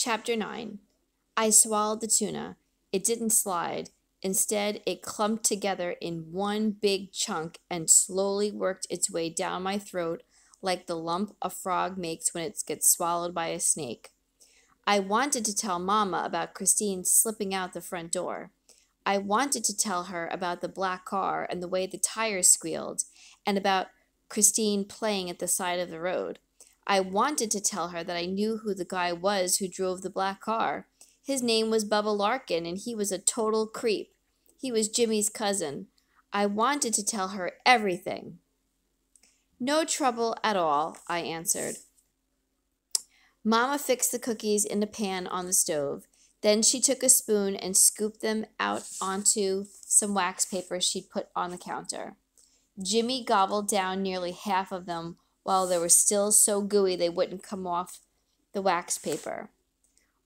Chapter 9. I swallowed the tuna. It didn't slide. Instead, it clumped together in one big chunk and slowly worked its way down my throat like the lump a frog makes when it gets swallowed by a snake. I wanted to tell Mama about Christine slipping out the front door. I wanted to tell her about the black car and the way the tires squealed, and about Christine playing at the side of the road. I wanted to tell her that I knew who the guy was who drove the black car. His name was Bubba Larkin, and he was a total creep. He was Jimmy's cousin. I wanted to tell her everything. No trouble at all, I answered. Mama fixed the cookies in a pan on the stove. Then she took a spoon and scooped them out onto some wax paper she'd put on the counter. Jimmy gobbled down nearly half of them while they were still so gooey they wouldn't come off the wax paper.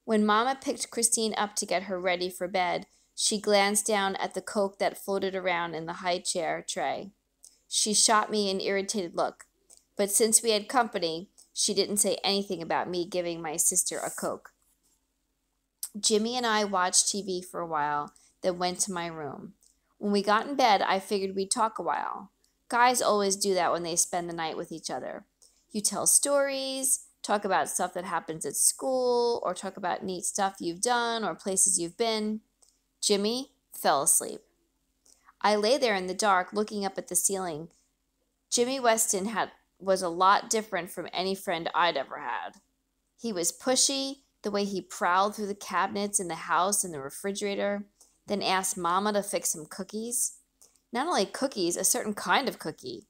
When Mama picked Christine up to get her ready for bed, she glanced down at the Coke that floated around in the high chair tray. She shot me an irritated look, but since we had company, she didn't say anything about me giving my sister a Coke. Jimmy and I watched TV for a while, then went to my room. When we got in bed, I figured we'd talk a while. Guys always do that when they spend the night with each other. You tell stories, talk about stuff that happens at school, or talk about neat stuff you've done or places you've been. Jimmy fell asleep. I lay there in the dark, looking up at the ceiling. Jimmy Weston was a lot different from any friend I'd ever had. He was pushy, the way he prowled through the cabinets in the house and the refrigerator, then asked Mama to fix some cookies. Not only cookies, a certain kind of cookie.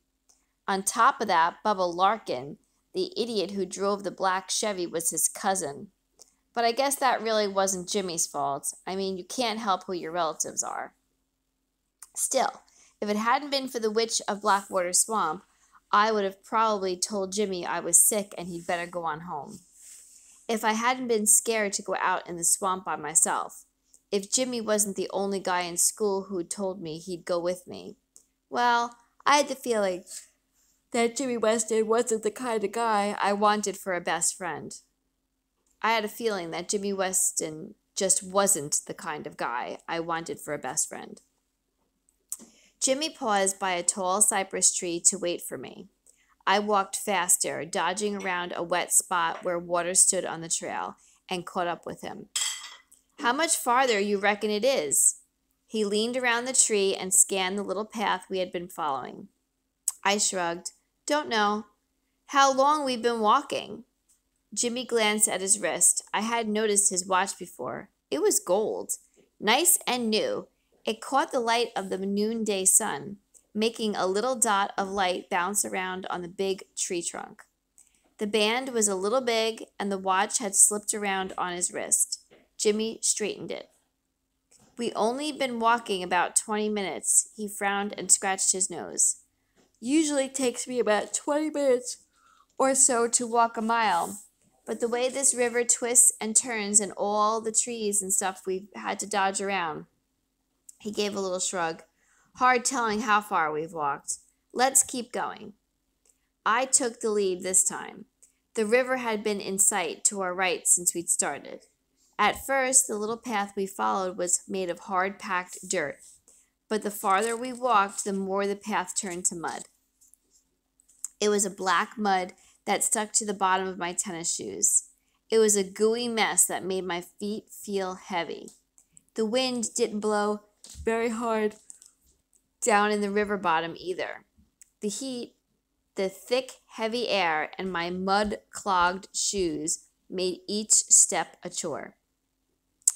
On top of that, Bubba Larkin, the idiot who drove the black Chevy, was his cousin. But I guess that really wasn't Jimmy's fault. I mean, you can't help who your relatives are. Still, if it hadn't been for the witch of Blackwater Swamp, I would have probably told Jimmy I was sick and he'd better go on home. If I hadn't been scared to go out in the swamp by myself, if Jimmy wasn't the only guy in school who told me he'd go with me, well, I had the feeling that Jimmy Weston wasn't the kind of guy I wanted for a best friend. I had a feeling that Jimmy Weston just wasn't the kind of guy I wanted for a best friend. Jimmy paused by a tall cypress tree to wait for me. I walked faster, dodging around a wet spot where water stood on the trail, and caught up with him. How much farther you reckon it is? He leaned around the tree and scanned the little path we had been following. I shrugged. Don't know. How long we've been walking? Jimmy glanced at his wrist. I hadn't noticed his watch before. It was gold, nice and new. It caught the light of the noonday sun, making a little dot of light bounce around on the big tree trunk. The band was a little big, and the watch had slipped around on his wrist. Jimmy straightened it. We only been walking about 20 minutes. He frowned and scratched his nose. Usually takes me about 20 minutes or so to walk a mile. But the way this river twists and turns and all the trees and stuff we've had to dodge around. He gave a little shrug. Hard telling how far we've walked. Let's keep going. I took the lead this time. The river had been in sight to our right since we'd started. At first, the little path we followed was made of hard-packed dirt, but the farther we walked, the more the path turned to mud. It was a black mud that stuck to the bottom of my tennis shoes. It was a gooey mess that made my feet feel heavy. The wind didn't blow very hard down in the river bottom either. The heat, the thick, heavy air, and my mud-clogged shoes made each step a chore.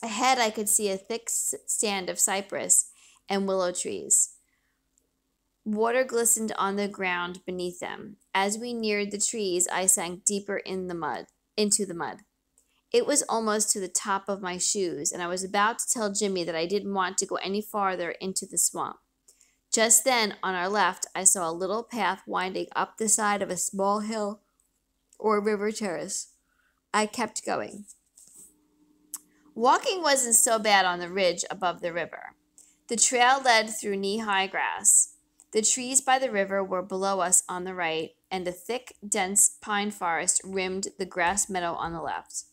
Ahead, I could see a thick stand of cypress and willow trees. Water glistened on the ground beneath them. As we neared the trees, I sank deeper into the mud. It was almost to the top of my shoes, and I was about to tell Jimmy that I didn't want to go any farther into the swamp. Just then, on our left, I saw a little path winding up the side of a small hill or river terrace. I kept going. Walking wasn't so bad on the ridge above the river. The trail led through knee-high grass. The trees by the river were below us on the right, and a thick, dense pine forest rimmed the grass meadow on the left.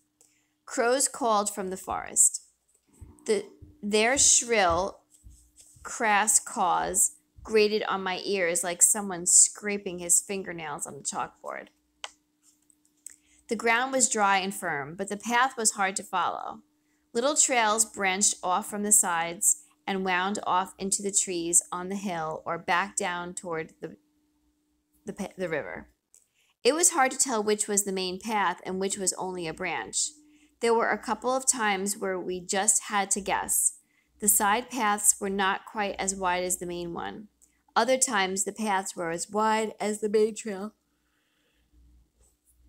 Crows called from the forest. Their shrill, crass caws grated on my ears like someone scraping his fingernails on a chalkboard. The ground was dry and firm, but the path was hard to follow. Little trails branched off from the sides and wound off into the trees on the hill or back down toward the river. It was hard to tell which was the main path and which was only a branch. There were a couple of times where we just had to guess. The side paths were not quite as wide as the main one. Other times the paths were as wide as the main trail,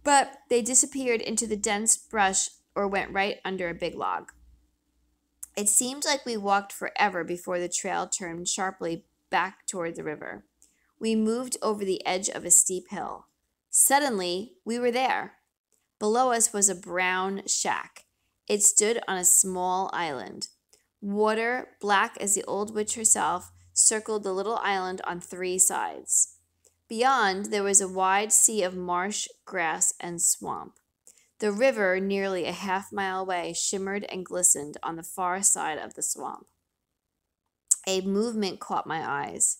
but they disappeared into the dense brush or went right under a big log. It seemed like we walked forever before the trail turned sharply back toward the river. We moved over the edge of a steep hill. Suddenly, we were there. Below us was a brown shack. It stood on a small island. Water, black as the old witch herself, circled the little island on 3 sides. Beyond, there was a wide sea of marsh, grass, and swamp. The river, nearly a half-mile away, shimmered and glistened on the far side of the swamp. A movement caught my eyes.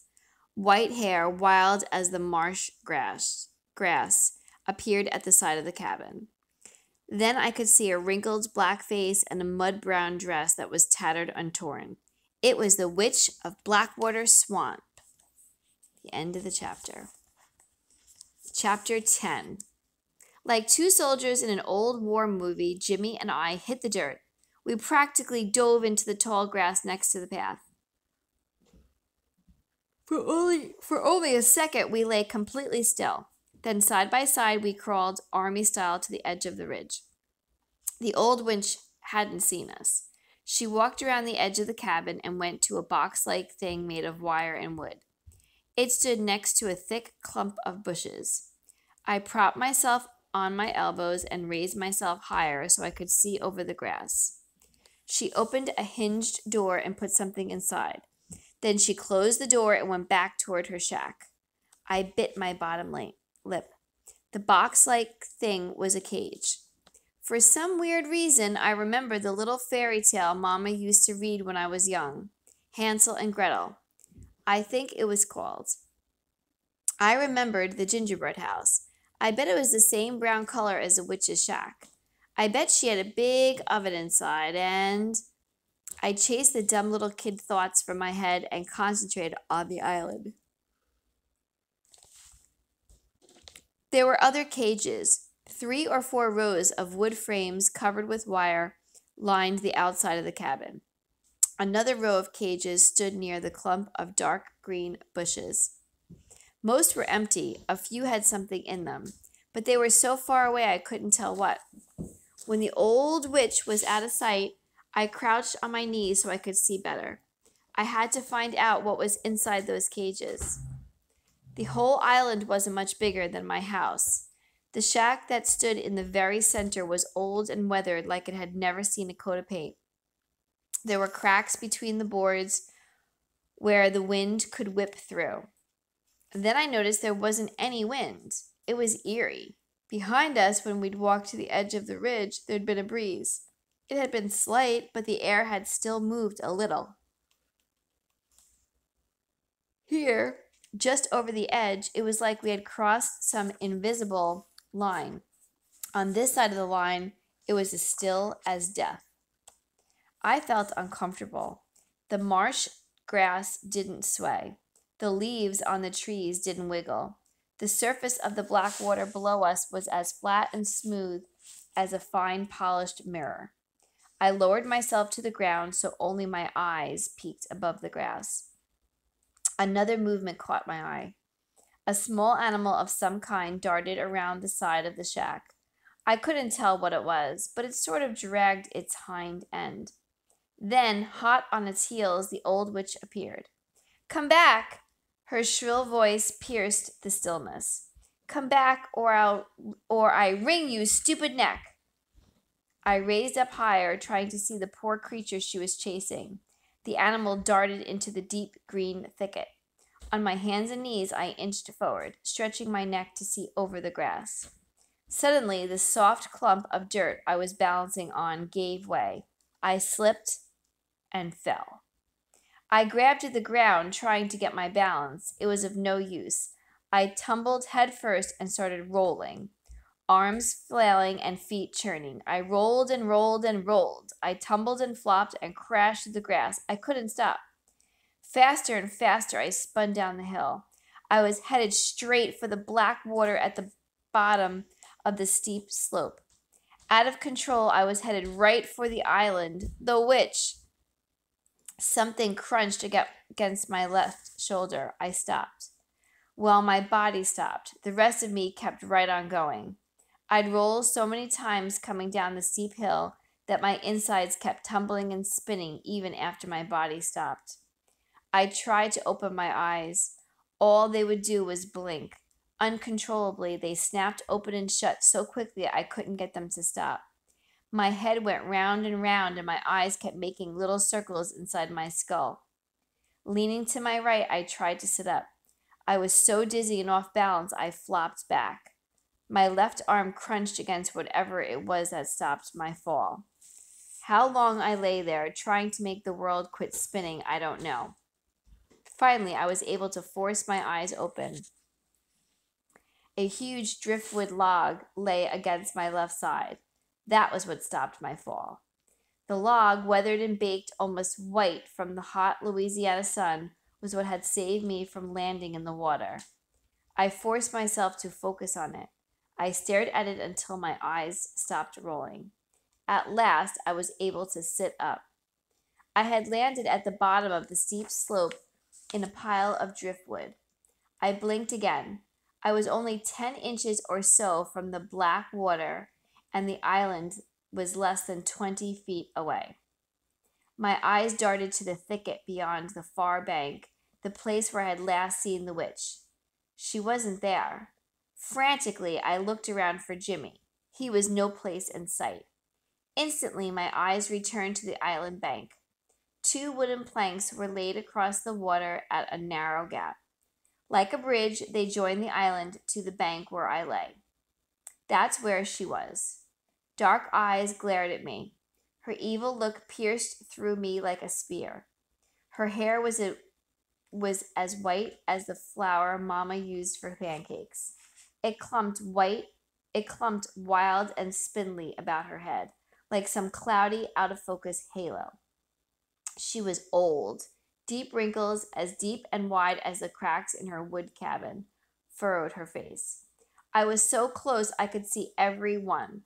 White hair, wild as the marsh grass, appeared at the side of the cabin. Then I could see a wrinkled black face and a mud-brown dress that was tattered and torn. It was the witch of Blackwater Swamp. The end of the chapter. Chapter 10. Like 2 soldiers in an old war movie, Jimmy and I hit the dirt. We practically dove into the tall grass next to the path. For only a second, we lay completely still. Then side by side, we crawled army style to the edge of the ridge. The old witch hadn't seen us. She walked around the edge of the cabin and went to a box-like thing made of wire and wood. It stood next to a thick clump of bushes. I propped myself on my elbows and raised myself higher so I could see over the grass. She opened a hinged door and put something inside. Then she closed the door and went back toward her shack. I bit my bottom lip. The box-like thing was a cage. For some weird reason, I remembered the little fairy tale Mama used to read when I was young, Hansel and Gretel. I think it was called. I remembered the gingerbread house. I bet it was the same brown color as the witch's shack. I bet she had a big oven inside, and I chased the dumb little kid thoughts from my head and concentrated on the island. There were other cages. 3 or 4 rows of wood frames covered with wire lined the outside of the cabin. Another row of cages stood near the clump of dark green bushes. Most were empty. A few had something in them, but they were so far away I couldn't tell what. When the old witch was out of sight, I crouched on my knees so I could see better. I had to find out what was inside those cages. The whole island wasn't much bigger than my house. The shack that stood in the very center was old and weathered like it had never seen a coat of paint. There were cracks between the boards where the wind could whip through. Then I noticed there wasn't any wind. It was eerie. Behind us, when we'd walked to the edge of the ridge, there'd been a breeze. It had been slight, but the air had still moved a little. Here, just over the edge, it was like we had crossed some invisible line. On this side of the line, it was as still as death. I felt uncomfortable. The marsh grass didn't sway. The leaves on the trees didn't wiggle. The surface of the black water below us was as flat and smooth as a fine polished mirror. I lowered myself to the ground so only my eyes peeked above the grass. Another movement caught my eye. A small animal of some kind darted around the side of the shack. I couldn't tell what it was, but it sort of dragged its hind end. Then, hot on its heels, the old witch appeared. "Come back!" Her shrill voice pierced the stillness. "Come back, or I wring you stupid neck!" I raised up higher, trying to see the poor creature she was chasing. The animal darted into the deep green thicket. On my hands and knees, I inched forward, stretching my neck to see over the grass. Suddenly, the soft clump of dirt I was balancing on gave way. I slipped and fell. I grabbed at the ground, trying to get my balance. It was of no use. I tumbled headfirst and started rolling, arms flailing and feet churning. I rolled and rolled and rolled. I tumbled and flopped and crashed to the grass. I couldn't stop. Faster and faster, I spun down the hill. I was headed straight for the Blackwater at the bottom of the steep slope. Out of control, I was headed right for the island, the witch. Something crunched against my left shoulder. I stopped. Well, my body stopped. The rest of me kept right on going. I'd rolled so many times coming down the steep hill that my insides kept tumbling and spinning even after my body stopped. I tried to open my eyes. All they would do was blink. Uncontrollably, they snapped open and shut so quickly I couldn't get them to stop. My head went round and round, and my eyes kept making little circles inside my skull. Leaning to my right, I tried to sit up. I was so dizzy and off balance, I flopped back. My left arm crunched against whatever it was that stopped my fall. How long I lay there, trying to make the world quit spinning, I don't know. Finally, I was able to force my eyes open. A huge driftwood log lay against my left side. That was what stopped my fall. The log, weathered and baked almost white from the hot Louisiana sun, was what had saved me from landing in the water. I forced myself to focus on it. I stared at it until my eyes stopped rolling. At last, I was able to sit up. I had landed at the bottom of the steep slope in a pile of driftwood. I blinked again. I was only 10 inches or so from the Blackwater, and the island was less than 20 feet away. My eyes darted to the thicket beyond the far bank, the place where I had last seen the witch. She wasn't there. Frantically, I looked around for Jimmy. He was no place in sight. Instantly, my eyes returned to the island bank. 2 wooden planks were laid across the water at a narrow gap. Like a bridge, they joined the island to the bank where I lay. That's where she was. Dark eyes glared at me. Her evil look pierced through me like a spear. Her hair was as white as the flour Mama used for pancakes. It clumped wild and spindly about her head, like some cloudy, out-of-focus halo. She was old. Deep wrinkles, as deep and wide as the cracks in her wood cabin, furrowed her face. I was so close I could see every one.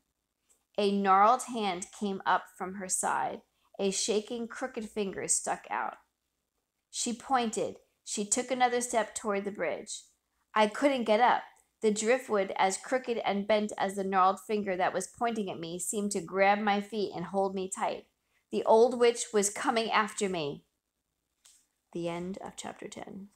A gnarled hand came up from her side. A shaking, crooked finger stuck out. She pointed. She took another step toward the bridge. I couldn't get up. The driftwood, as crooked and bent as the gnarled finger that was pointing at me, seemed to grab my feet and hold me tight. The old witch was coming after me. The end of chapter 10.